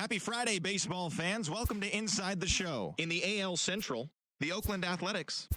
Happy Friday, baseball fans. Welcome to Inside the Show. In the AL Central, the Oakland Athletics.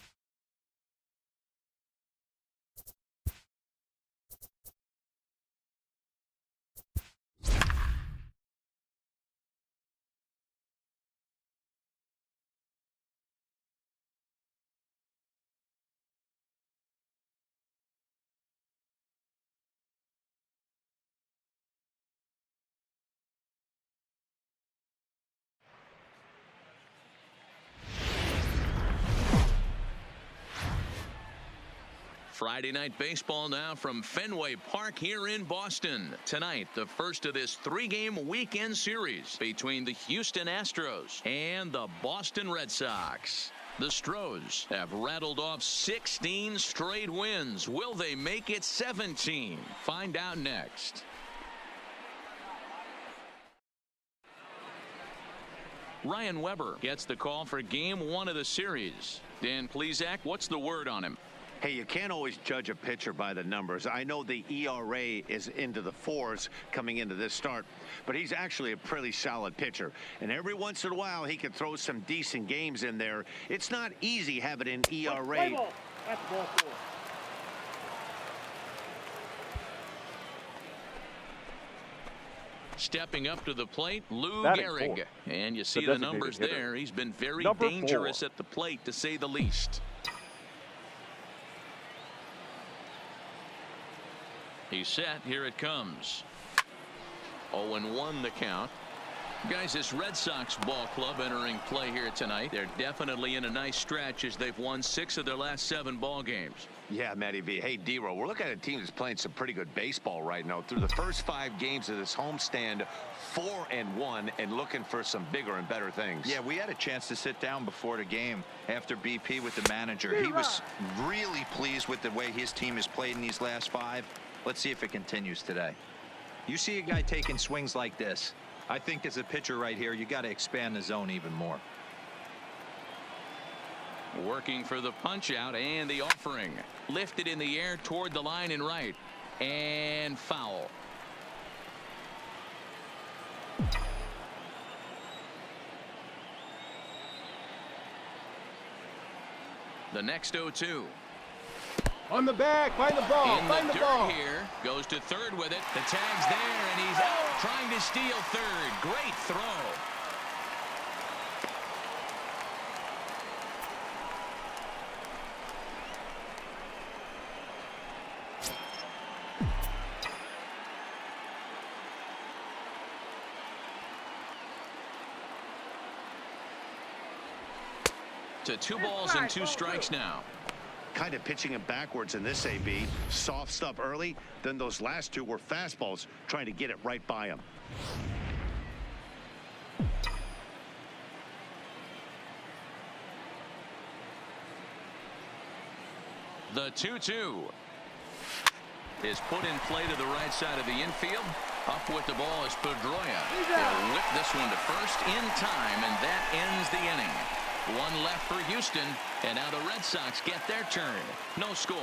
Friday night baseball now from Fenway Park here in Boston. Tonight, the first of this three-game weekend series between the Houston Astros and the Boston Red Sox. The Stros have rattled off 16 straight wins. Will they make it 17? Find out next. Ryan Weber gets the call for game one of the series. Dan Plesac, what's the word on him? Hey, you can't always judge a pitcher by the numbers. I know the ERA is into the 4s coming into this start, but he's actually a pretty solid pitcher. And every once in a while, he can throw some decent games in there. It's not easy having an ERA. That's ball 4. Stepping up to the plate, Lou Gehrig. And you see the numbers there. He's been very dangerous at the plate, to say the least. He's set. Here it comes. 0-1 the count. Guys, this Red Sox ball club entering play here tonight. They're definitely in a nice stretch as they've won 6 of their last 7 ball games. Yeah, Matty V. Hey, D-Row, we're looking at a team that's playing some pretty good baseball right now. Through the first 5 games of this homestand, 4-1, and looking for some bigger and better things. Yeah, we had a chance to sit down before the game after BP with the manager. He was really pleased with the way his team has played in these last 5. Let's see if it continues today. You see a guy taking swings like this. I think as a pitcher right here, you got to expand the zone even more. Working for the punch out and the offering. Lifted in the air toward the line and right. And foul. The next 0-2. On the back, find the ball, find the ball. Here goes to third with it. The tag's there, and he's out trying to steal third. Great throw. To 2 balls and 2 strikes now. Kind of pitching him backwards in this AB. Soft stuff early, then those last 2 were fastballs, trying to get it right by him. The 2-2 is put in play to the right side of the infield. Up with the ball is Pedroia. He'll whip this one to first in time, and that ends the inning. 1 left for Houston, and now the Red Sox get their turn. No score.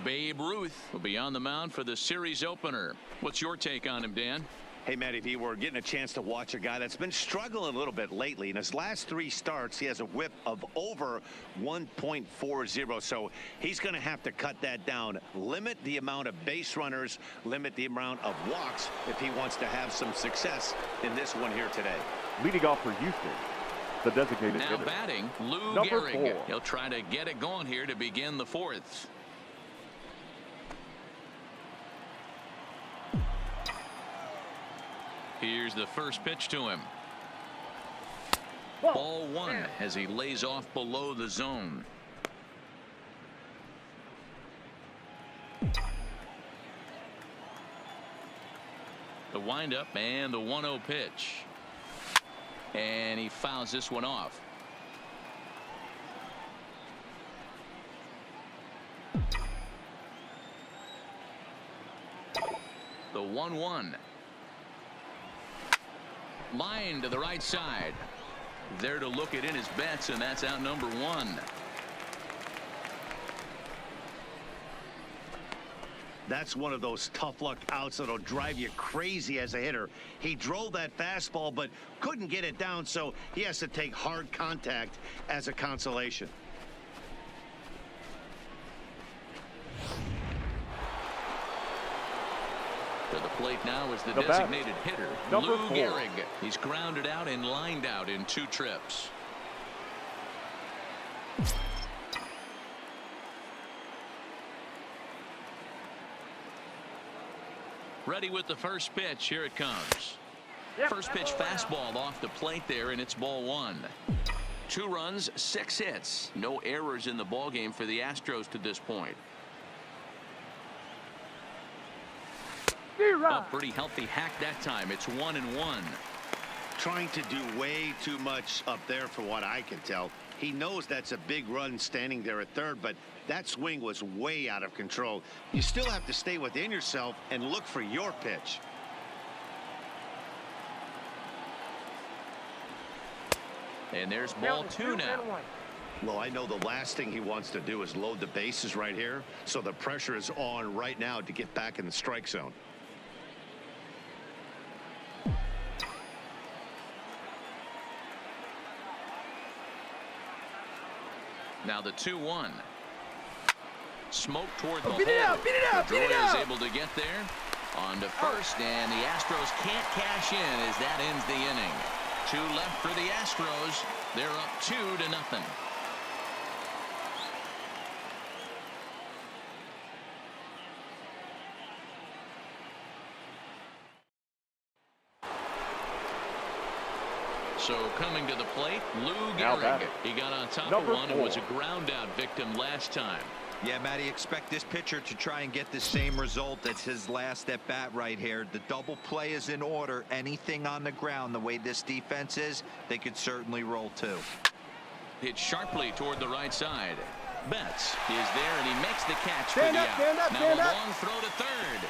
Babe Ruth will be on the mound for the series opener. What's your take on him, Dan? Hey, Matty V, we're getting a chance to watch a guy that's been struggling a little bit lately. In his last 3 starts, he has a whip of over 1.40, so he's going to have to cut that down. Limit the amount of base runners, limit the amount of walks if he wants to have some success in this one here today. Leading off for Houston, the designated now hitter. Batting, Lou Number Gehrig. 4. He'll try to get it going here to begin the 4th. Here's the first pitch to him. Ball 1 as he lays off below the zone. The windup and the 1-0 pitch. And he fouls this one off. The 1-1. Line to the right side. There to look it in his bets, and that's out number 1. That's one of those tough luck outs that'll drive you crazy as a hitter. He drove that fastball but couldn't get it down, so he has to take hard contact as a consolation. To the plate now is the bat, designated hitter, number Lou 4. Gehrig. He's grounded out and lined out in 2 trips. Ready with the first pitch. Here it comes. First pitch fastball off the plate there, and it's ball 1. 2 runs, 6 hits. No errors in the ballgame for the Astros to this point. A pretty healthy hack that time. It's 1-1. Trying to do way too much up there for what I can tell. He knows that's a big run standing there at third, but that swing was way out of control. You still have to stay within yourself and look for your pitch. And there's ball 2 now. Well, I know the last thing he wants to do is load the bases right here, so the pressure is on right now to get back in the strike zone. Now the 2-1. Smoke toward the hole. Beat it out, Pedroia is able to get there. On to first, and the Astros can't cash in as that ends the inning. 2 left for the Astros. They're up 2-0. So coming to the plate, Lou Gehrig. He got on top of one and was a ground out victim last time. Yeah, Matty, expect this pitcher to try and get the same result as his last at bat right here. The double play is in order. Anything on the ground, the way this defense is, they could certainly roll 2. Hit sharply toward the right side. Betts is there, and he makes the catch for Stand the up, out. stand up, Now stand a up. long throw to third.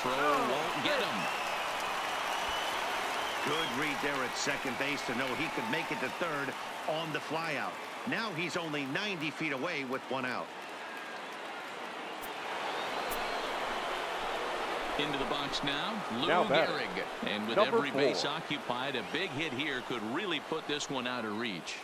Throw won't get him. Good read there at second base to know he could make it to third on the flyout. Now he's only 90 feet away with 1 out. Into the box now, Lou Now batting, Gehrig. And with number every 4. base occupied, a big hit here could really put this one out of reach.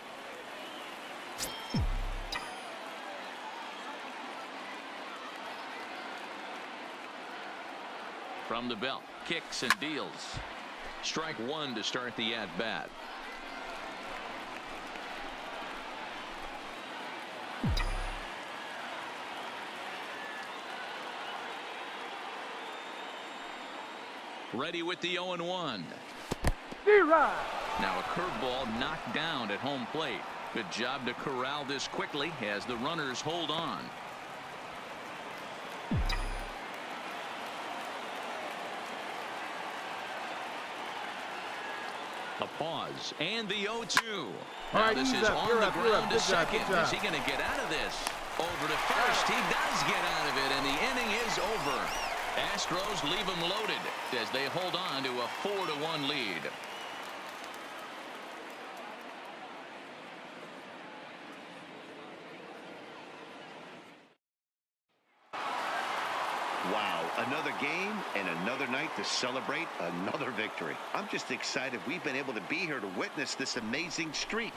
From the belt, kicks and deals. Strike 1 to start the at-bat. Ready with the 0-1. Now a curveball knocked down at home plate. Good job to corral this quickly as the runners hold on. A pause and the 0-2. Now this is on the ground to second. Is he going to get out of this? Over to first. He does get out of it, and the inning is over. Astros leave them loaded as they hold on to a 4-1 lead. Wow, another game and another night to celebrate another victory. I'm just excited we've been able to be here to witness this amazing streak.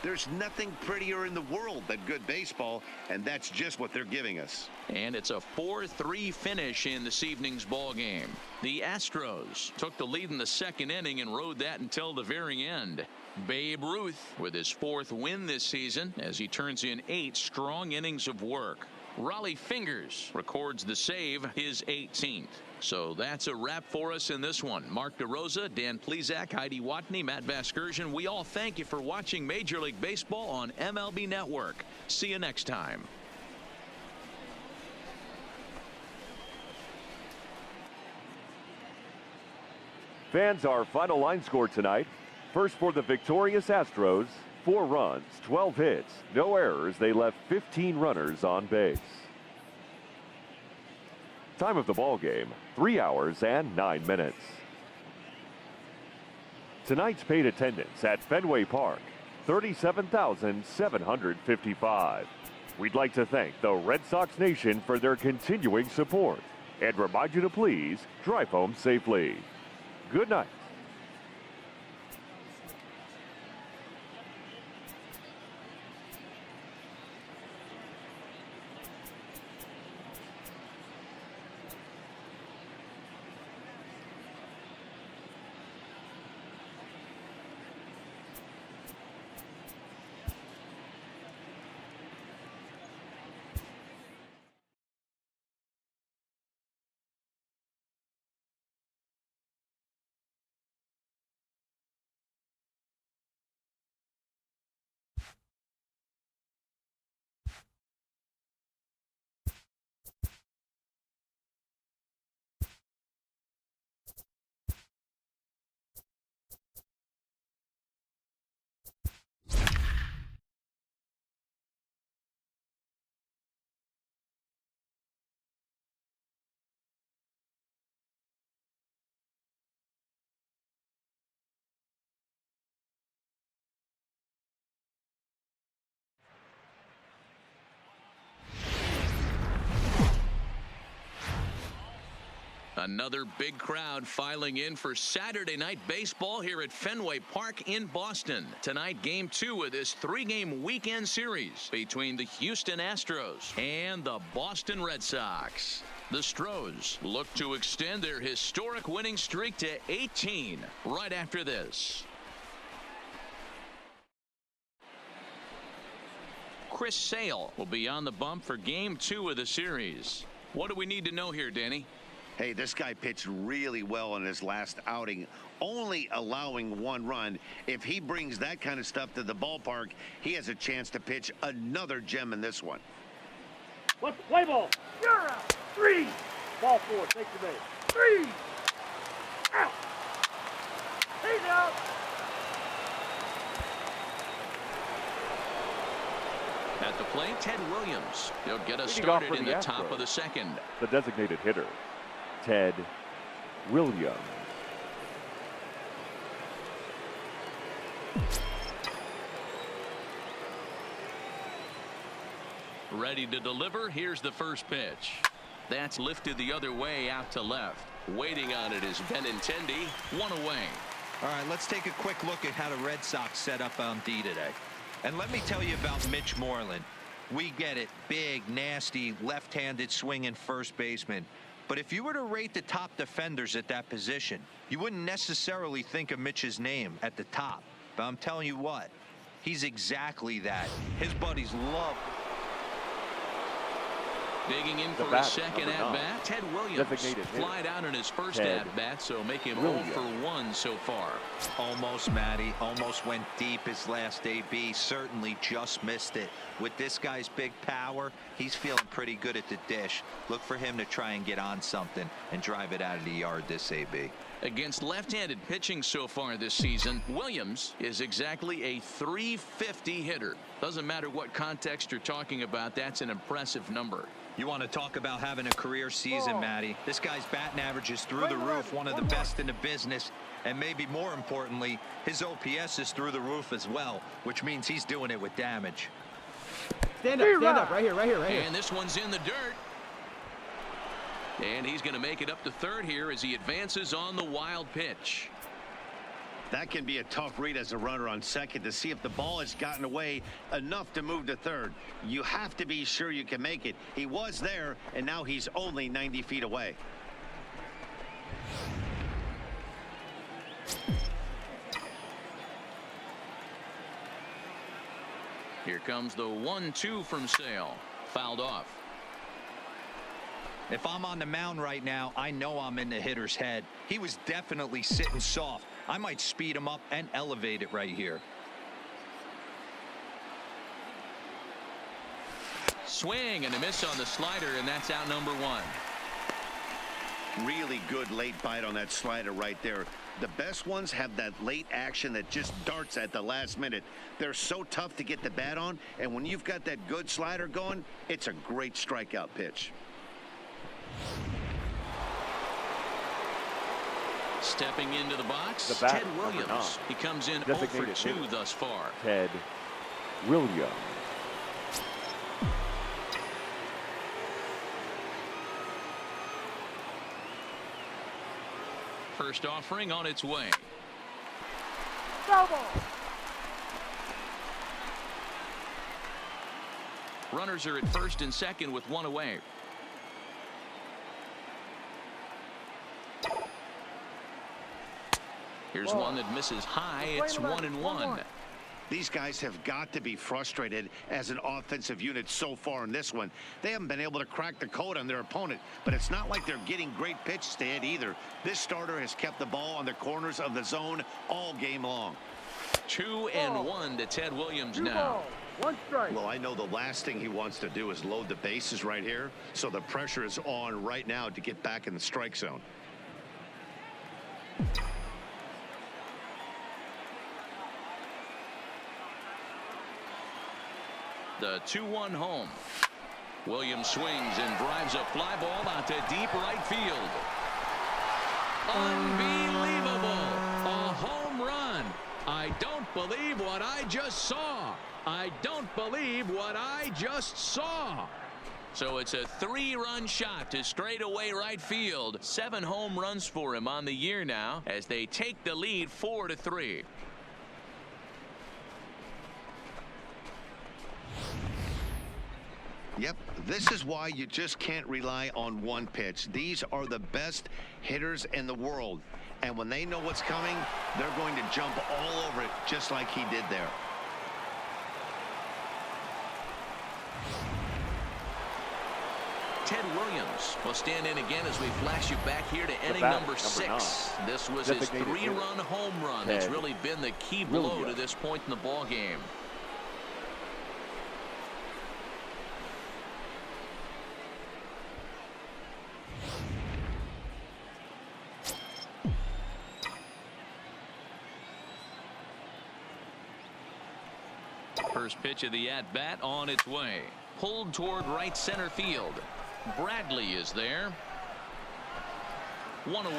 There's nothing prettier in the world than good baseball, and that's just what they're giving us. And it's a 4-3 finish in this evening's ball game. The Astros took the lead in the second inning and rode that until the very end. Babe Ruth with his 4th win this season as he turns in 8 strong innings of work. Raleigh Fingers records the save, his 18th. So that's a wrap for us in this one. Mark DeRosa, Dan Plesac, Heidi Watney, Matt Vasgersian. We all thank you for watching Major League Baseball on MLB Network. See you next time. Fans, our final line score tonight. First for the victorious Astros, 4 runs, 12 hits, no errors. They left 15 runners on base. Time of the ball game, 3 hours and 9 minutes. Tonight's paid attendance at Fenway Park, 37,755. We'd like to thank the Red Sox Nation for their continuing support. and remind you to please drive home safely. Good night. Another big crowd filing in for Saturday night baseball here at Fenway Park in Boston. Tonight, game 2 of this 3-game weekend series between the Houston Astros and the Boston Red Sox. The Stros look to extend their historic winning streak to 18 right after this. Chris Sale will be on the bump for game 2 of the series. What do we need to know here, Danny? Hey, this guy pitched really well in his last outing, only allowing 1 run. If he brings that kind of stuff to the ballpark, he has a chance to pitch another gem in this one. Let's play ball. You're out. 3. Ball 4. Take the base. 3. Out. He's out. At the plate, Ted Williams. He'll get us started in the top of the second. The designated hitter, Ted Williams. Ready to deliver. Here's the first pitch. That's lifted the other way out to left. Waiting on it is Benintendi. 1 away. All right, let's take a quick look at how the Red Sox set up on D today. And let me tell you about Mitch Moreland. We get it. Big, nasty, left-handed swinging first baseman. But if you were to rate the top defenders at that position, you wouldn't necessarily think of Mitch's name at the top. But I'm telling you what, he's exactly that. His buddies love. Digging in for a second at-bat, Ted Williams. Flied out in his first at-bat, so make him 0 for 1 so far. Almost, Matty. Almost went deep his last AB. Certainly just missed it. With this guy's big power, he's feeling pretty good at the dish. Look for him to try and get on something and drive it out of the yard this AB. Against left-handed pitching so far this season, Williams is exactly a .350 hitter. Doesn't matter what context you're talking about, that's an impressive number. You want to talk about having a career season, Matty. This guy's batting average is through the roof, one of the best in the business. And maybe more importantly, his OPS is through the roof as well, which means he's doing it with damage. Stand up, right here. And this one's in the dirt. And he's going to make it up to third here as he advances on the wild pitch. That can be a tough read as a runner on second to see if the ball has gotten away enough to move to third. You have to be sure you can make it. He was there, and now he's only 90 feet away. Here comes the 1-2 from Sale. Fouled off. If I'm on the mound right now, I know I'm in the hitter's head. He was definitely sitting soft. I might speed him up and elevate it right here. Swing and a miss on the slider, and that's out number 1. Really good late bite on that slider right there. The best ones have that late action that just darts at the last minute. They're so tough to get the bat on, and when you've got that good slider going, it's a great strikeout pitch. Stepping into the box, Ted Williams. He comes in 0 for 2 thus far. Ted Williams. First offering on its way. Foul ball. Runners are at first and second with one away. Here's one that misses high. It's 1-1. These guys have got to be frustrated as an offensive unit so far in this one. They haven't been able to crack the code on their opponent, but it's not like they're getting great pitches to hit either. This starter has kept the ball on the corners of the zone all game long. 2-1 to Ted Williams now. One strike. Well, I know the last thing he wants to do is load the bases right here, so the pressure is on right now to get back in the strike zone. The 2-1 home. Williams swings and drives a fly ball out to deep right field. Unbelievable. A home run. I don't believe what I just saw. I don't believe what I just saw. So it's a 3-run shot to straightaway right field. 7 home runs for him on the year now as they take the lead 4-3. Yep, this is why you just can't rely on one pitch. These are the best hitters in the world. And when they know what's coming, they're going to jump all over it just like he did there. Ted Williams will stand in again as we flash you back here to inning number 6. This was his 3-run home run. That's really been the key blow to this point in the ball game. First pitch of the at-bat on its way. Pulled toward right center field. Bradley is there. 1 away.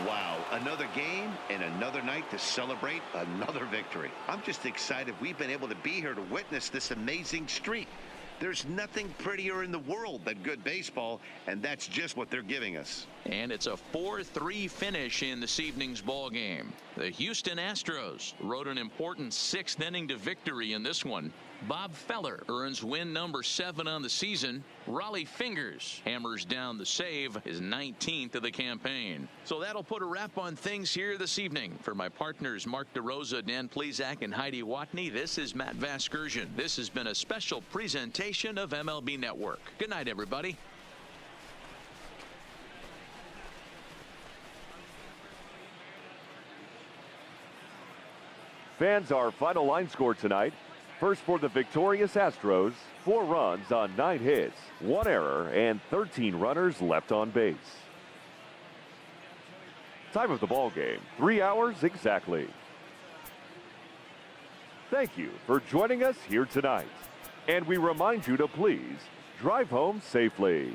Wow, another game and another night to celebrate another victory. I'm just excited we've been able to be here to witness this amazing streak. There's nothing prettier in the world than good baseball, and that's just what they're giving us. And it's a 4-3 finish in this evening's ball game. The Houston Astros rode an important 6th inning to victory in this one. Bob Feller earns win number 7 on the season. Raleigh Fingers hammers down the save, his 19th of the campaign. So that'll put a wrap on things here this evening. For my partners Mark DeRosa, Dan Plesac, and Heidi Watney, this is Matt Vasgersian. This has been a special presentation of MLB Network. Good night, everybody. Fans, our final line score tonight. First for the victorious Astros, 4 runs on 9 hits, 1 error, and 13 runners left on base. Time of the ball game, 3 hours exactly. Thank you for joining us here tonight. And we remind you to please drive home safely.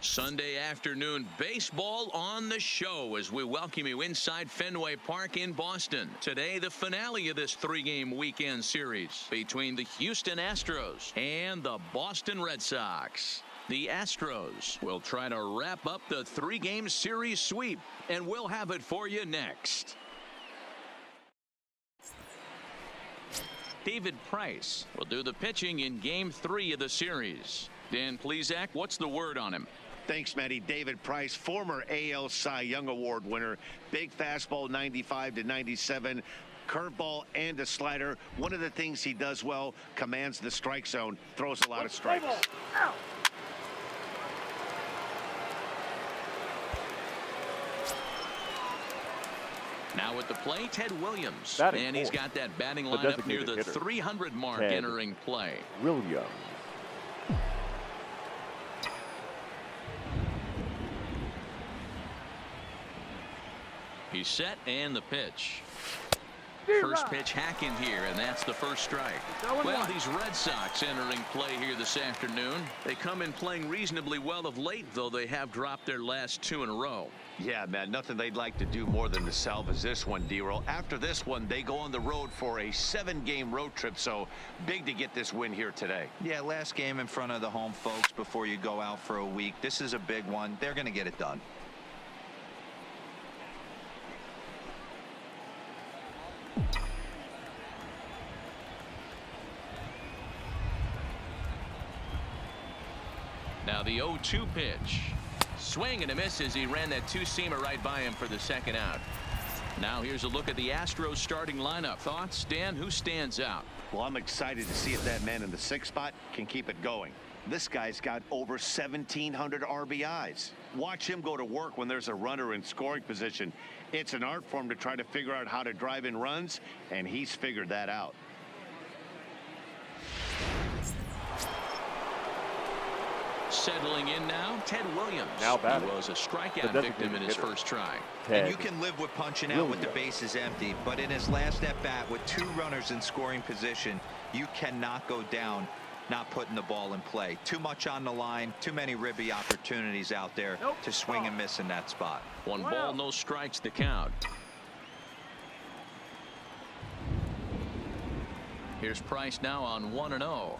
Sunday afternoon baseball on the show as we welcome you inside Fenway Park in Boston. Today, the finale of this 3-game weekend series between the Houston Astros and the Boston Red Sox. The Astros will try to wrap up the three-game series sweep, and we'll have it for you next. David Price will do the pitching in Game 3 of the series. Dan Plesac, what's the word on him? Thanks, Matty. David Price, former AL Cy Young Award winner. Big fastball, 95 to 97. Curveball and a slider. One of the things he does well, commands the strike zone, throws a lot of strikes. Now at the plate, Ted Williams. Batting And he's fourth. got that batting The lineup near designated the hitter, 300 mark Ted entering play. Williams. He's set and the pitch. First pitch hack in here, and that's the first strike. Well, these Red Sox entering play here this afternoon. They come in playing reasonably well of late, though they have dropped their last 2 in a row. Yeah, man, nothing they'd like to do more than to salvage this one, D-Roll. After this one, they go on the road for a 7-game road trip, so big to get this win here today. Yeah, last game in front of the home folks before you go out for a week. This is a big one. They're going to get it done. Now the 0-2 pitch. Swing and a miss as he ran that two-seamer right by him for the second out. Now here's a look at the Astros starting lineup. Thoughts, Dan? Who stands out? Well, I'm excited to see if that man in the 6th spot can keep it going. This guy's got over 1,700 RBIs. Watch him go to work when there's a runner in scoring position. It's an art form to try to figure out how to drive in runs, and he's figured that out. Settling in now, Ted Williams. Now batting. He was a strikeout The victim in his hitter, first try. Ted And you can live with punching out with the bases empty, but in his last at bat with 2 runners in scoring position, you cannot go down not putting the ball in play. Too much on the line, too many ribby opportunities out there to swing and miss in that spot. 1 ball, no strikes to count. Here's Price now on 1-0.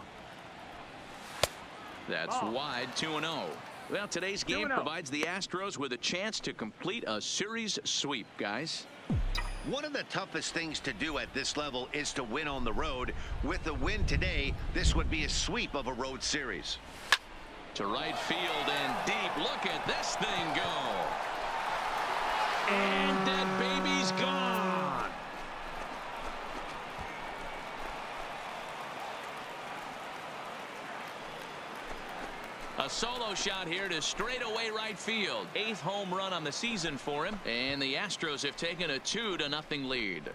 That's wide, 2-0. Well, today's game provides the Astros with a chance to complete a series sweep, guys. One of the toughest things to do at this level is to win on the road. With the win today, this would be a sweep of a road series. To right field and deep. Look at this thing go. And that baby's gone. A solo shot here to straightaway right field. 8th home run on the season for him. And the Astros have taken a 2-0 lead.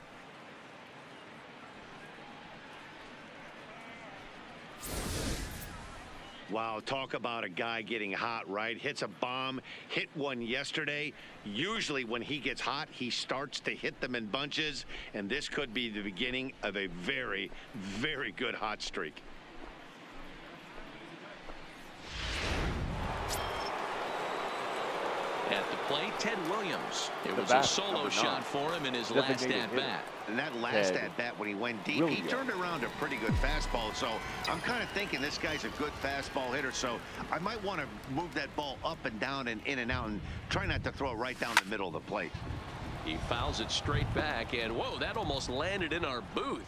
Wow, talk about a guy getting hot, right? Hits a bomb, hit one yesterday. Usually when he gets hot, he starts to hit them in bunches, and this could be the beginning of a very, very good hot streak. At the plate, Ted Williams. It The was a bat, solo number 9. shot for him in his last Designated at hitter. bat. And that last Ted at-bat when he went deep, he Williams. turned around a pretty good fastball. So I'm kind of thinking this guy's a good fastball hitter. So I might want to move that ball up and down and in and out and try not to throw it right down the middle of the plate. He fouls it straight back, and whoa, that almost landed in our booth.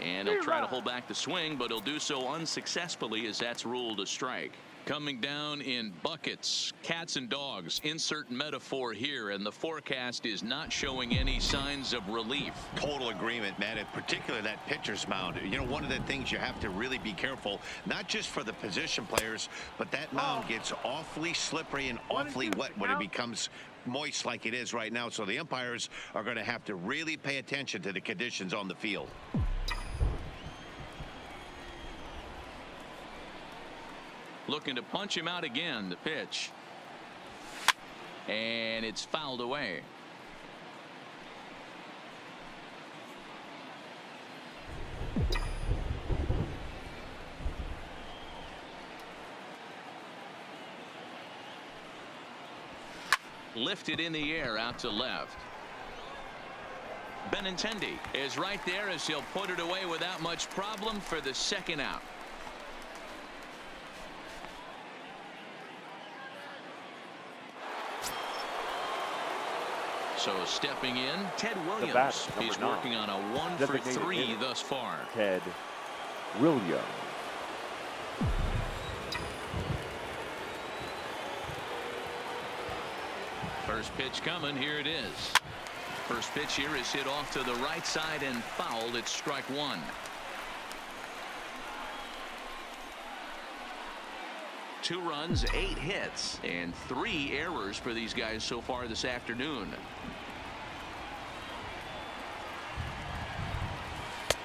And he'll try to hold back the swing, but he'll do so unsuccessfully as that's ruled a strike. Coming down in buckets, cats and dogs, insert metaphor here, and the forecast is not showing any signs of relief. Total agreement, man, in particular that pitcher's mound. You know, one of the things you have to really be careful, not just for the position players, but that mound gets awfully slippery and awfully wet when it becomes moist like it is right now. So the umpires are going to have to really pay attention to the conditions on the field. Looking to punch him out again, the pitch. And it's fouled away. lifted in the air out to left. Benintendi is right there as he'll put it away without much problem for the second out. So stepping in, Ted Williams. He's working on a 1 for 3 thus far. Ted Williams. First pitch coming. Here it is. First pitch here is hit off to the right side and fouled. It's strike one. Two runs, 8 hits, and 3 errors for these guys so far this afternoon.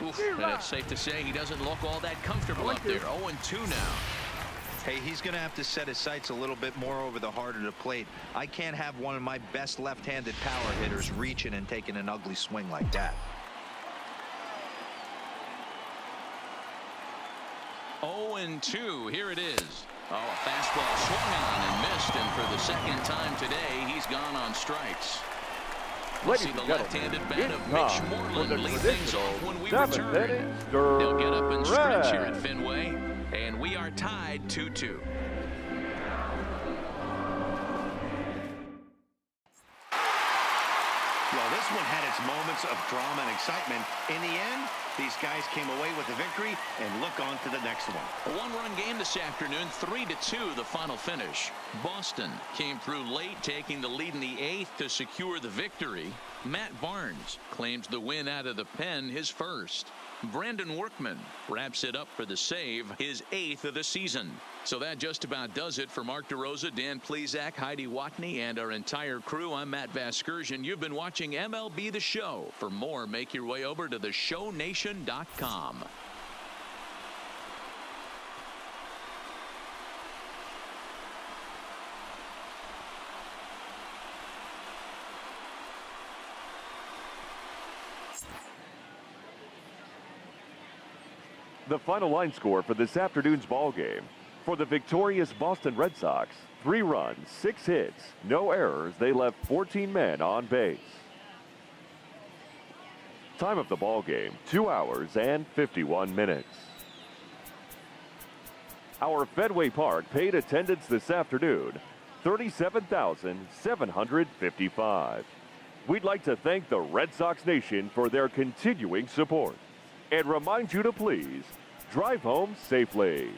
Oof, and it's safe to say he doesn't look all that comfortable up there. 0-2 now. Hey, he's going to have to set his sights a little bit more over the heart of the plate. I can't have one of my best left-handed power hitters reaching and taking an ugly swing like that. 0-2. Here it is. Oh, a fastball swung on and missed, and for the second time today, he's gone on strikes. We'll see the left-handed bat of Mitch Moreland lead things off when we return. They'll get up and stretch here at Fenway, and we are tied 2-2. Well, this one had its moments of drama and excitement. In the end, these guys came away with the victory and look on to the next one. A one-run game this afternoon, 3-2 the final finish. Boston came through late, taking the lead in the 8th to secure the victory. Matt Barnes claims the win out of the pen, his first. Brandon Workman wraps it up for the save, his 8th of the season. So that just about does it for Mark DeRosa, Dan Plesac, Heidi Watney, and our entire crew. I'm Matt Vasgersian. You've been watching MLB The Show. For more, make your way over to theshownation.com. The final line score for this afternoon's ball game. For the victorious Boston Red Sox, 3 runs, 6 hits, no errors. They left 14 men on base. Time of the ball game, 2 hours and 51 minutes. Our Fenway Park paid attendance this afternoon, 37,755. We'd like to thank the Red Sox Nation for their continuing support and remind you to please drive home safely.